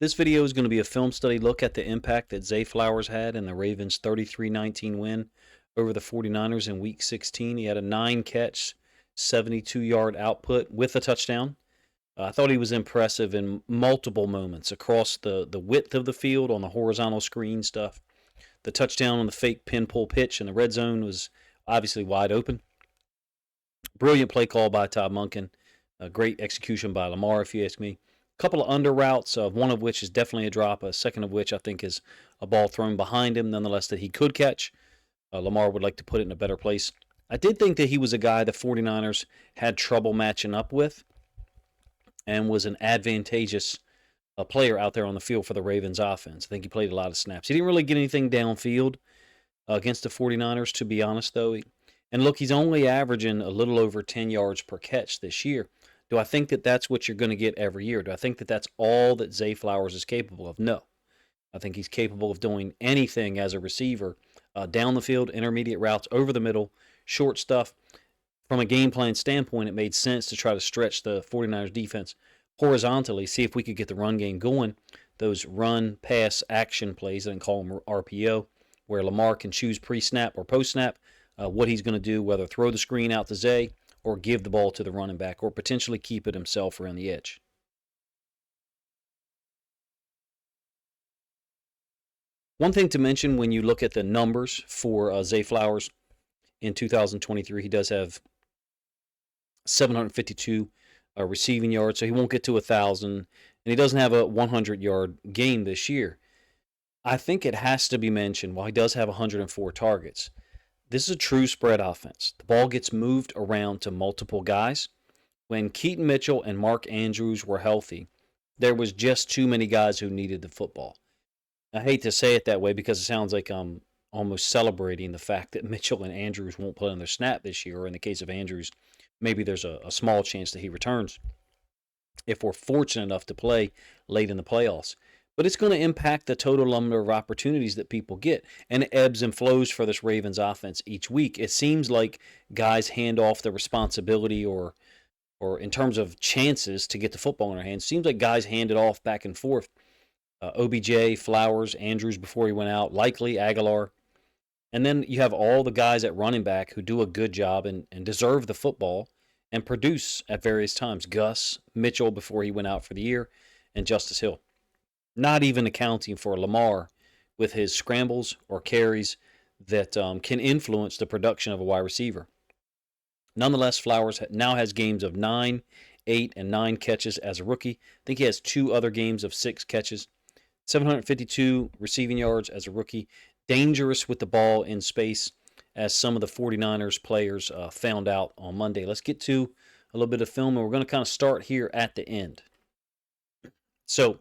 This video is going to be a film study look at the impact that Zay Flowers had in the Ravens' 33-19 win over the 49ers in Week 16. He had a 9-catch, 72-yard output with a touchdown. I thought he was impressive in multiple moments across the width of the field on the horizontal screen stuff. The touchdown on the fake pin pull pitch in the red zone was obviously wide open. Brilliant play call by Todd Monken. A great execution by Lamar, if you ask me. A couple of under routes, one of which is definitely a drop, a second of which I think is a ball thrown behind him, nonetheless, that he could catch. Lamar would like to put it in a better place. I did think that he was a guy the 49ers had trouble matching up with and was an advantageous player out there on the field for the Ravens offense. I think he played a lot of snaps. He didn't really get anything downfield against the 49ers, to be honest, though. And look, he's only averaging a little over 10 yards per catch this year. Do I think that that's what you're going to get every year? Do I think that that's all that Zay Flowers is capable of? No. I think he's capable of doing anything as a receiver, down the field, intermediate routes, over the middle, short stuff. From a game plan standpoint, it made sense to try to stretch the 49ers defense horizontally, see if we could get the run game going. Those run, pass, action plays, I didn't call them RPO, where Lamar can choose pre-snap or post-snap what he's going to do, whether throw the screen out to Zay or give the ball to the running back or potentially keep it himself around the edge. One thing to mention when you look at the numbers for Zay Flowers in 2023, he does have 752 receiving yards, so he won't get to 1,000, and he doesn't have a 100-yard game this year. I think it has to be mentioned, while he does have 104 targets, this is a true spread offense. The ball gets moved around to multiple guys. When Keaton Mitchell and Mark Andrews were healthy, there was just too many guys who needed the football. I hate to say it that way because it sounds like I'm almost celebrating the fact that Mitchell and Andrews won't play on their snap this year, or in the case of Andrews, maybe there's a small chance that he returns if we're fortunate enough to play late in the playoffs. But it's going to impact the total number of opportunities that people get, and it ebbs and flows for this Ravens offense each week. It seems like guys hand off the responsibility or in terms of chances to get the football in their hands, seems like guys hand it off back and forth. OBJ, Flowers, Andrews before he went out, likely Aguilar. And then you have all the guys at running back who do a good job and deserve the football and produce at various times. Gus, Mitchell before he went out for the year, and Justice Hill. Not even accounting for Lamar with his scrambles or carries that can influence the production of a wide receiver. Nonetheless, Flowers now has games of 9, 8, and 9 catches as a rookie. I think he has 2 other games of 6 catches. 752 receiving yards as a rookie. Dangerous with the ball in space, as some of the 49ers players found out on Monday. Let's get to a little bit of film, and we're going to kind of start here at the end. So,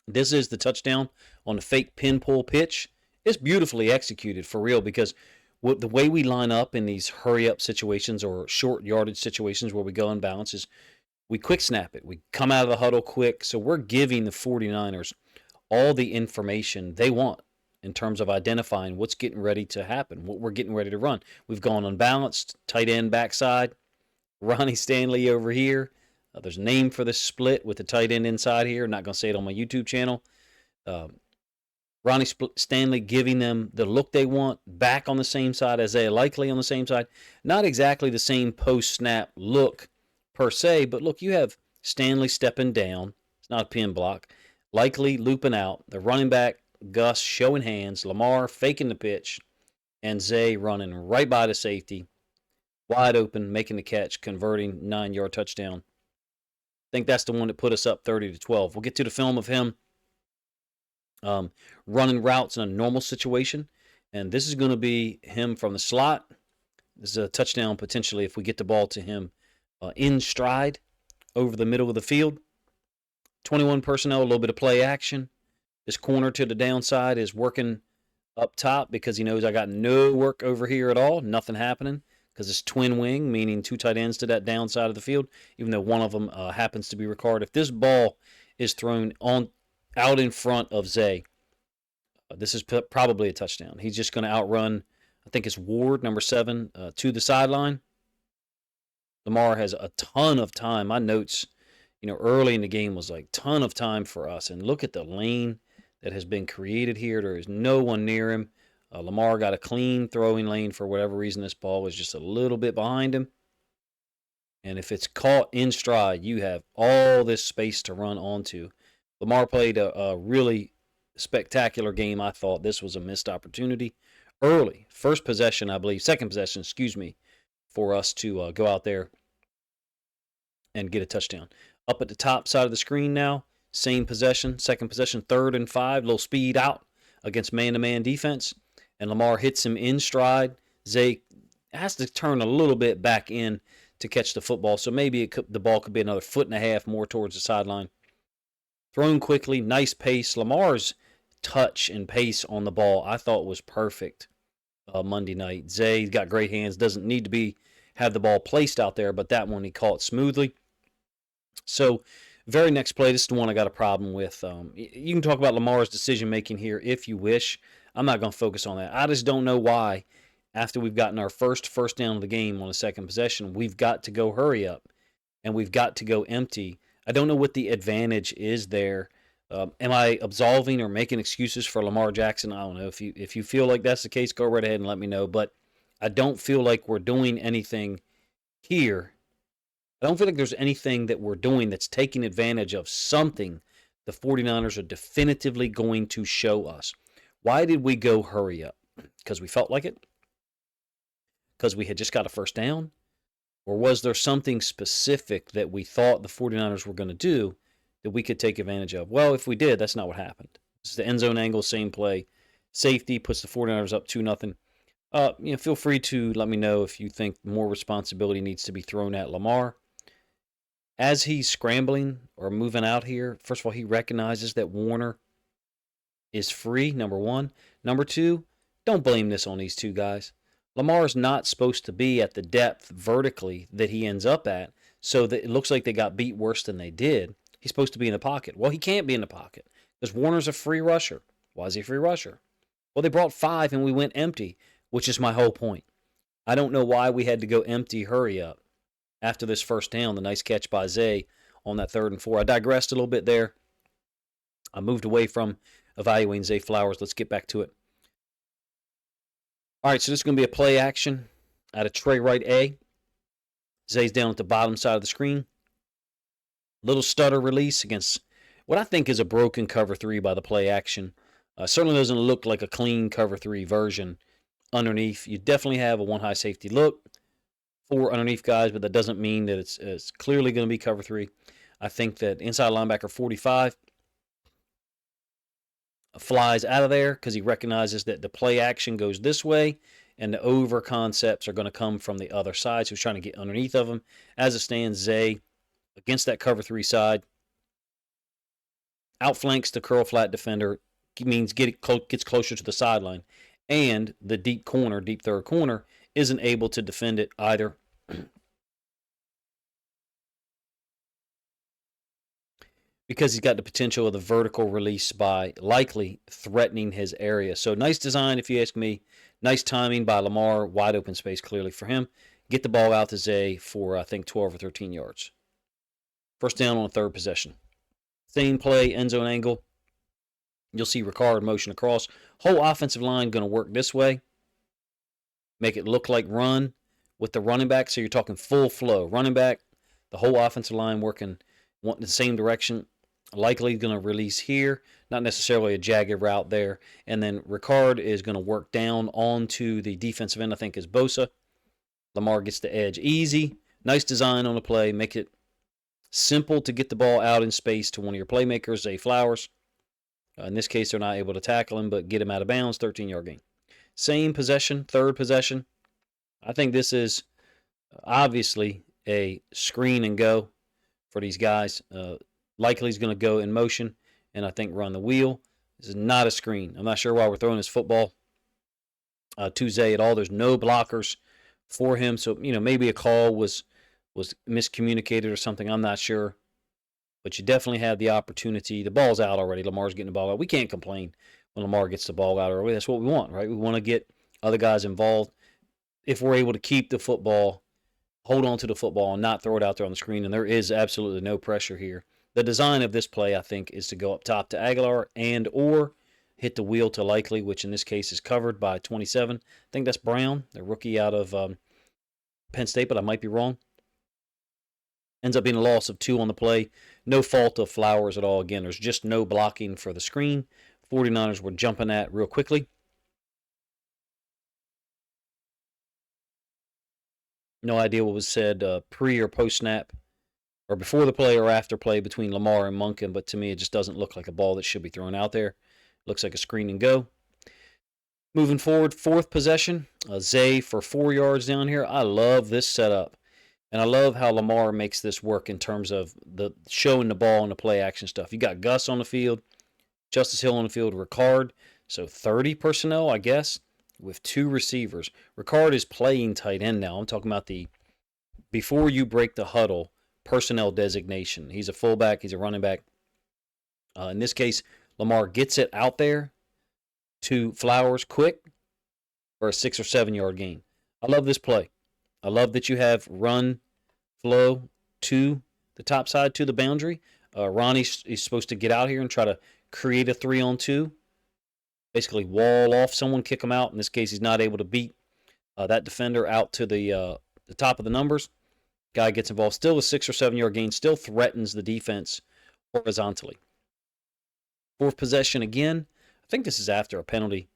this is the touchdown on the fake pin pull pitch. It's beautifully executed for real, because the way we line up in these hurry-up situations or short yardage situations where we go unbalanced is we quick snap it. We come out of the huddle quick. So we're giving the 49ers all the information they want in terms of identifying what's getting ready to happen, what we're getting ready to run. We've gone unbalanced, tight end backside, Ronnie Stanley over here. There's a name for this split with the tight end inside here. I'm not going to say it on my YouTube channel. Ronnie Stanley giving them the look they want, back on the same side as they likely on the same side. Not exactly the same post-snap look per se, but look, you have Stanley stepping down. It's not a pin block. Likely looping out. The running back, Gus, showing hands. Lamar faking the pitch. And Zay running right by the safety. Wide open, making the catch, converting 9-yard touchdown. I think that's the one that put us up 30-12. We'll get to the film of him running routes in a normal situation. And this is going to be him from the slot. This is a touchdown potentially if we get the ball to him in stride over the middle of the field. 21 personnel, a little bit of play action. This corner to the downside is working up top because he knows I got no work over here at all. Nothing happening because it's twin wing, meaning 2 tight ends to that downside of the field, even though one of them happens to be Ricard. If this ball is thrown out in front of Zay, this is probably a touchdown. He's just going to outrun, I think it's Ward, number 7, to the sideline. Lamar has a ton of time. My notes early in the game was like ton of time for us. And look at the lane that has been created here. There is no one near him. Lamar got a clean throwing lane for whatever reason. This ball was just a little bit behind him. And if it's caught in stride, you have all this space to run onto. Lamar played a really spectacular game. I thought this was a missed opportunity early. First possession, I believe, second possession, excuse me, for us to go out there and get a touchdown. Up at the top side of the screen now, same possession, second possession, 3rd and 5, little speed out against man-to-man defense, and Lamar hits him in stride. Zay has to turn a little bit back in to catch the football, so maybe the ball could be another 1.5 foot more towards the sideline. Thrown quickly, nice pace. Lamar's touch and pace on the ball I thought was perfect Monday night. Zay's got great hands, doesn't need to have the ball placed out there, but that one he caught smoothly. So, very next play, this is the one I got a problem with. You can talk about Lamar's decision making here if you wish. I'm not going to focus on that. I just don't know why, after we've gotten our first down of the game on the second possession, we've got to go hurry up and we've got to go empty. I don't know what the advantage is there. Am I absolving or making excuses for Lamar Jackson? I don't know. If you feel like that's the case, go right ahead and let me know. But I don't feel like we're doing anything here. I don't feel like there's anything that we're doing that's taking advantage of something the 49ers are definitively going to show us. Why did we go hurry up? Because we felt like it? Because we had just got a first down? Or was there something specific that we thought the 49ers were going to do that we could take advantage of? Well, if we did, that's not what happened. This is the end zone angle, same play. Safety puts the 49ers up 2-0. Feel free to let me know if you think more responsibility needs to be thrown at Lamar. As he's scrambling or moving out here, first of all, he recognizes that Warner is free, number one. Number two, don't blame this on these two guys. Lamar's not supposed to be at the depth vertically that he ends up at, so that it looks like they got beat worse than they did. He's supposed to be in the pocket. Well, he can't be in the pocket because Warner's a free rusher. Why is he a free rusher? Well, they brought 5 and we went empty, which is my whole point. I don't know why we had to go empty hurry up after this first down. The nice catch by Zay on that 3rd and 4. I digressed a little bit there. I moved away from evaluating Zay Flowers. Let's get back to it. All right, so this is going to be a play action out of Trey Right A. Zay's down at the bottom side of the screen. Little stutter release against what I think is a broken cover 3 by the play action. Certainly doesn't look like a clean cover 3 version underneath. You definitely have a 1 high safety look, 4 underneath guys, but that doesn't mean that it's clearly going to be cover 3. I think that inside linebacker 45 flies out of there because he recognizes that the play action goes this way and the over concepts are going to come from the other side. So he's trying to get underneath of him. As it stands, Zay against that cover 3 side outflanks the curl flat defender, means gets closer to the sideline, and the deep third corner, isn't able to defend it either. Because he's got the potential of the vertical release by likely threatening his area. So nice design, if you ask me. Nice timing by Lamar. Wide open space clearly for him. Get the ball out to Zay for, I think, 12 or 13 yards. First down on a 3rd possession. Same play, end zone angle. You'll see Ricard motion across. Whole offensive line going to work this way. Make it look like run with the running back. So you're talking full flow. Running back, the whole offensive line working in the same direction. Likely going to release here. Not necessarily a jagged route there. And then Ricard is going to work down onto the defensive end, I think is Bosa. Lamar gets the edge. Easy. Nice design on the play. Make it simple to get the ball out in space to one of your playmakers, Zay Flowers. In this case, they're not able to tackle him, but get him out of bounds, 13-yard gain. Same possession, 3rd possession. I think this is obviously a screen and go for these guys. Likely he's going to go in motion and I think run the wheel. This is not a screen. I'm not sure why we're throwing this football to Zay at all. There's no blockers for him. So, maybe a call was miscommunicated or something. I'm not sure. But you definitely have the opportunity. The ball's out already. Lamar's getting the ball out. We can't complain when Lamar gets the ball out early. That's what we want, right? We want to get other guys involved. If we're able to keep the football hold on to the football and not throw it out there on the screen. And there is absolutely no pressure here. The design of this play, I think, is to go up top to Aguilar and or hit the wheel to Likely, which in this case is covered by 27. I think that's Brown, the rookie out of Penn State, but I might be wrong. Ends up being a loss of 2 on the play. No fault of Flowers at all. Again, there's just no blocking for the screen. 49ers were jumping at real quickly. No idea what was said pre or post snap, or before the play or after play between Lamar and Monken, but to me it just doesn't look like a ball that should be thrown out there. Looks like a screen and go. Moving forward, 4th possession. Zay for 4 yards down here. I love this setup. And I love how Lamar makes this work in terms of the showing the ball and the play action stuff. You got Gus on the field, Justice Hill on the field, Ricard. So 30 personnel, I guess, with 2 receivers. Ricard is playing tight end now. I'm talking about the before you break the huddle personnel designation. He's a fullback. He's a running back. In this case, Lamar gets it out there to Flowers quick for a 6 or 7 yard gain. I love this play. I love that you have run flow to the top side to the boundary. Ronnie is supposed to get out here and try to create a 3-on-2. Basically wall off someone, kick him out. In this case, he's not able to beat that defender out to the top of the numbers. Guy gets involved. Still a 6 or 7 yard gain. Still threatens the defense horizontally. 4th possession again. I think this is after a penalty.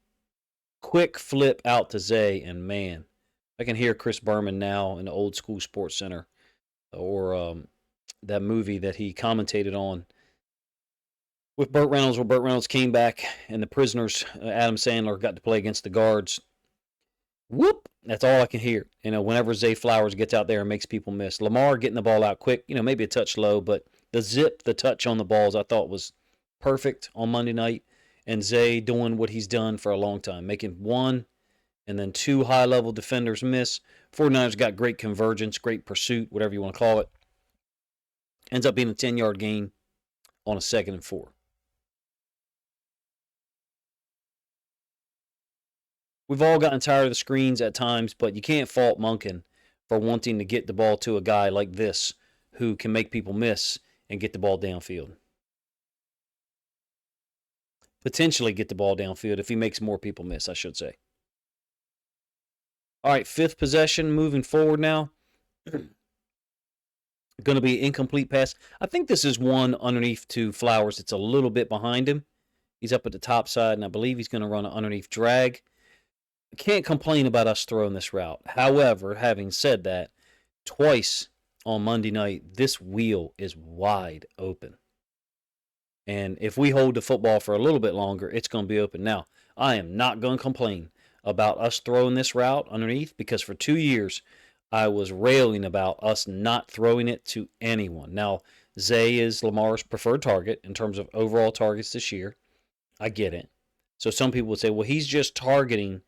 Quick flip out to Zay, and man, I can hear Chris Berman now in the old school Sports Center, or that movie that he commentated on with Burt Reynolds, where Burt Reynolds came back and the prisoners, Adam Sandler, got to play against the guards. Whoop! That's all I can hear. Whenever Zay Flowers gets out there and makes people miss. Lamar getting the ball out quick, maybe a touch low, but the touch on the balls I thought was perfect on Monday night. And Zay doing what he's done for a long time, making 1 and then 2 high-level defenders miss. 49ers got great convergence, great pursuit, whatever you want to call it. Ends up being a 10-yard gain on a 2nd and 4. We've all gotten tired of the screens at times, but you can't fault Monken for wanting to get the ball to a guy like this who can make people miss and get the ball downfield. Potentially get the ball downfield if he makes more people miss, I should say. All right, 5th possession, moving forward now. Going to be an incomplete pass. I think this is one underneath to Flowers. It's a little bit behind him. He's up at the top side, and I believe he's going to run an underneath drag. I can't complain about us throwing this route. However, having said that, twice on Monday night, this wheel is wide open. And if we hold the football for a little bit longer, it's going to be open. Now, I am not going to complain about us throwing this route underneath, because for 2 years, I was railing about us not throwing it to anyone. Now, Zay is Lamar's preferred target in terms of overall targets this year. I get it. So some people would say, well, he's just targeting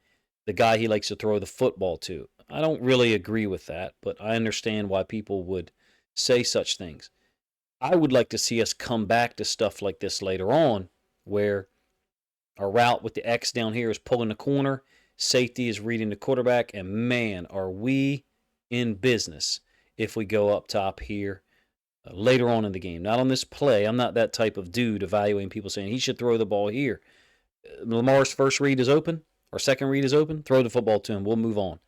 the guy he likes to throw the football to. I don't really agree with that, but I understand why people would say such things. I would like to see us come back to stuff like this later on, where our route with the X down here is pulling the corner, safety is reading the quarterback, and man, are we in business if we go up top here later on in the game. Not on this play. I'm not that type of dude evaluating people saying he should throw the ball here. Lamar's first read is open, or second read is open. Throw the football to him. We'll move on.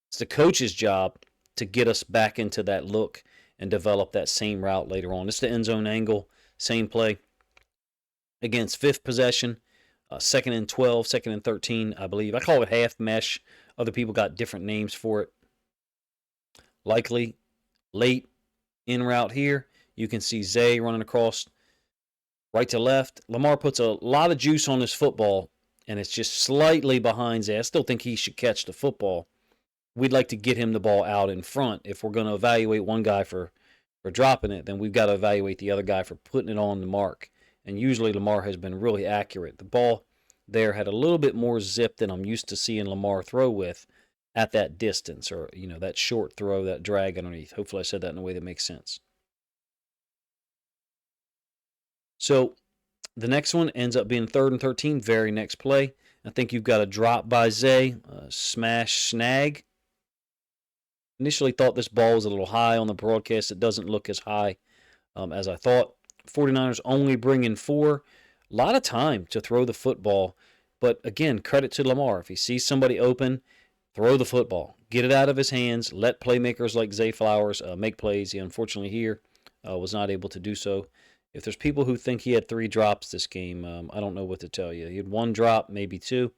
It's the coach's job to get us back into that look and develop that same route later on. It's the end zone angle, same play. Against 5th possession, 2nd and 12, 2nd and 13, I believe. I call it half mesh. Other people got different names for it. Likely late in route here. You can see Zay running across right to left. Lamar puts a lot of juice on his football, and it's just slightly behind Zay. I still think he should catch the football. We'd like to get him the ball out in front. If we're going to evaluate one guy for dropping it, then we've got to evaluate the other guy for putting it on the mark. And usually Lamar has been really accurate. The ball there had a little bit more zip than I'm used to seeing Lamar throw with at that distance, or that short throw, that drag underneath. Hopefully I said that in a way that makes sense. So the next one ends up being 3rd and 13, very next play. I think you've got a drop by Zay, smash, snag. Initially thought this ball was a little high on the broadcast. It doesn't look as high as I thought. 49ers only bring in 4. A lot of time to throw the football. But again, credit to Lamar. If he sees somebody open, throw the football. Get it out of his hands. Let playmakers like Zay Flowers make plays. He unfortunately here was not able to do so. If there's people who think he had 3 drops this game, I don't know what to tell you. He had 1 drop, maybe 2,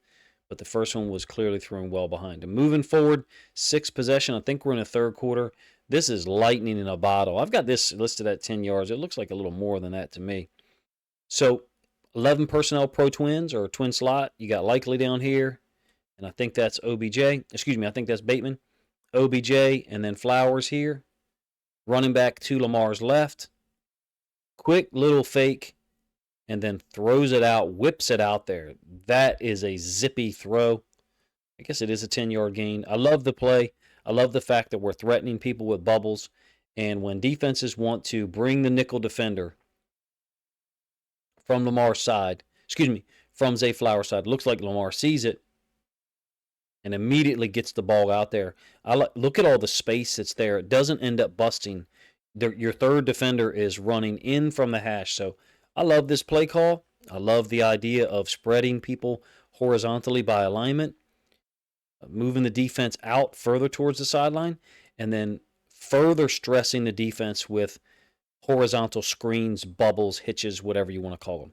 but the first one was clearly thrown well behind him. Moving forward, 6 possession. I think we're in the third quarter. This is lightning in a bottle. I've got this listed at 10 yards. It looks like a little more than that to me. So 11 personnel pro twins or twin slot. You got Likely down here, and I think that's OBJ. Excuse me, I think that's Bateman. OBJ, and then Flowers here. Running back to Lamar's left. Quick little fake, and then throws it out, whips it out there. That is a zippy throw. I guess it is a 10-yard gain. I love the play. I love the fact that we're threatening people with bubbles. And when defenses want to bring the nickel defender from Lamar's side, from Zay Flowers' side, looks like Lamar sees it and immediately gets the ball out there. Look at all the space that's there. It doesn't end up busting. Your third defender is running in from the hash. So I love this play call. I love the idea of spreading people horizontally by alignment, moving the defense out further towards the sideline, and then further stressing the defense with horizontal screens, bubbles, hitches, whatever you want to call them.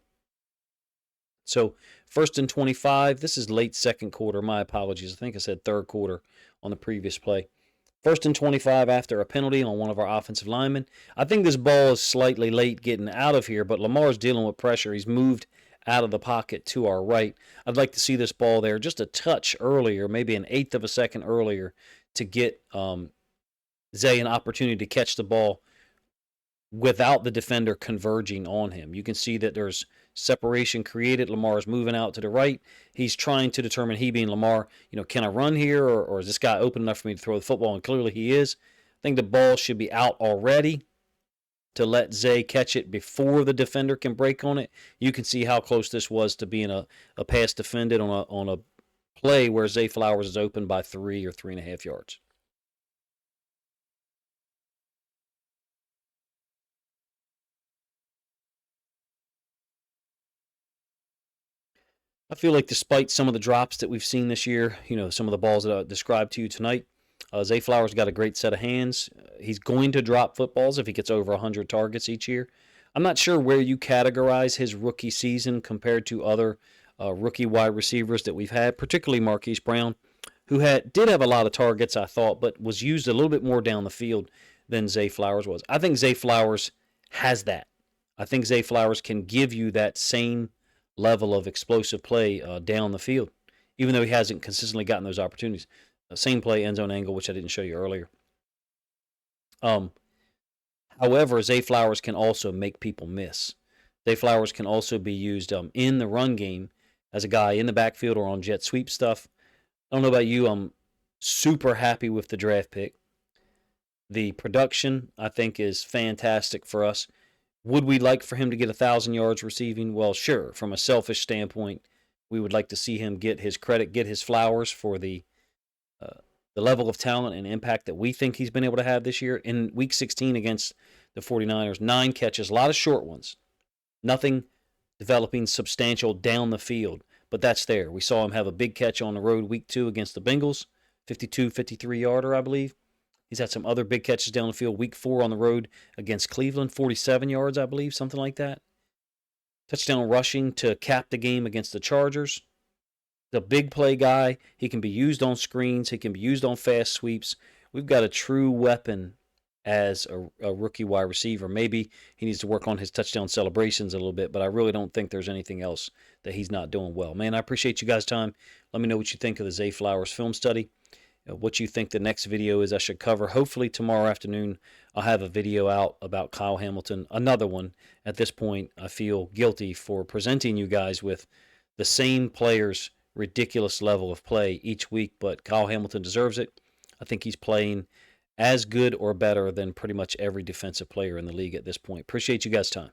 So 1st and 25. This is late second quarter. My apologies. I think I said third quarter on the previous play. 1st and 25 after a penalty on one of our offensive linemen. I think this ball is slightly late getting out of here, but Lamar's dealing with pressure. He's moved out of the pocket to our right. I'd like to see this ball there just a touch earlier, maybe an eighth of a second earlier, to get Zay an opportunity to catch the ball without the defender converging on him. You can see that there's separation created. Lamar's moving out to the right. He's trying to determine, he being Lamar, can I run here, or is this guy open enough for me to throw the football? And clearly he is. I think the ball should be out already to let Zay catch it before the defender can break on it. You can see how close this was to being a pass defended on a play where Zay Flowers is open by 3 or 3.5 yards. I feel like despite some of the drops that we've seen this year, some of the balls that I described to you tonight, Zay Flowers got a great set of hands. He's going to drop footballs if he gets over 100 targets each year. I'm not sure where you categorize his rookie season compared to other rookie wide receivers that we've had, particularly Marquise Brown, who did have a lot of targets, I thought, but was used a little bit more down the field than Zay Flowers was. I think Zay Flowers has that. I think Zay Flowers can give you that same level of explosive play down the field, even though he hasn't consistently gotten those opportunities. Same play, end zone angle, which I didn't show you earlier. However, Zay Flowers can also make people miss. Zay Flowers can also be used in the run game as a guy in the backfield or on jet sweep stuff. I don't know about you. I'm super happy with the draft pick. The production, I think, is fantastic for us. Would we like for him to get 1,000 yards receiving? Well, sure. From a selfish standpoint, we would like to see him get his credit, get his flowers for the level of talent and impact that we think he's been able to have this year. In Week 16 against the 49ers, 9 catches, a lot of short ones. Nothing developing substantial down the field, but that's there. We saw him have a big catch on the road Week 2 against the Bengals, 52, 53-yarder, I believe. He's had some other big catches down the field. Week 4 on the road against Cleveland, 47 yards, I believe, something like that. Touchdown rushing to cap the game against the Chargers. The big play guy. He can be used on screens. He can be used on fast sweeps. We've got a true weapon as a rookie wide receiver. Maybe he needs to work on his touchdown celebrations a little bit, but I really don't think there's anything else that he's not doing well. Man, I appreciate you guys' time. Let me know what you think of the Zay Flowers film study. What you think the next video is I should cover. Hopefully tomorrow afternoon I'll have a video out about Kyle Hamilton, another one. At this point, I feel guilty for presenting you guys with the same player's ridiculous level of play each week, but Kyle Hamilton deserves it. I think he's playing as good or better than pretty much every defensive player in the league at this point. Appreciate you guys' time.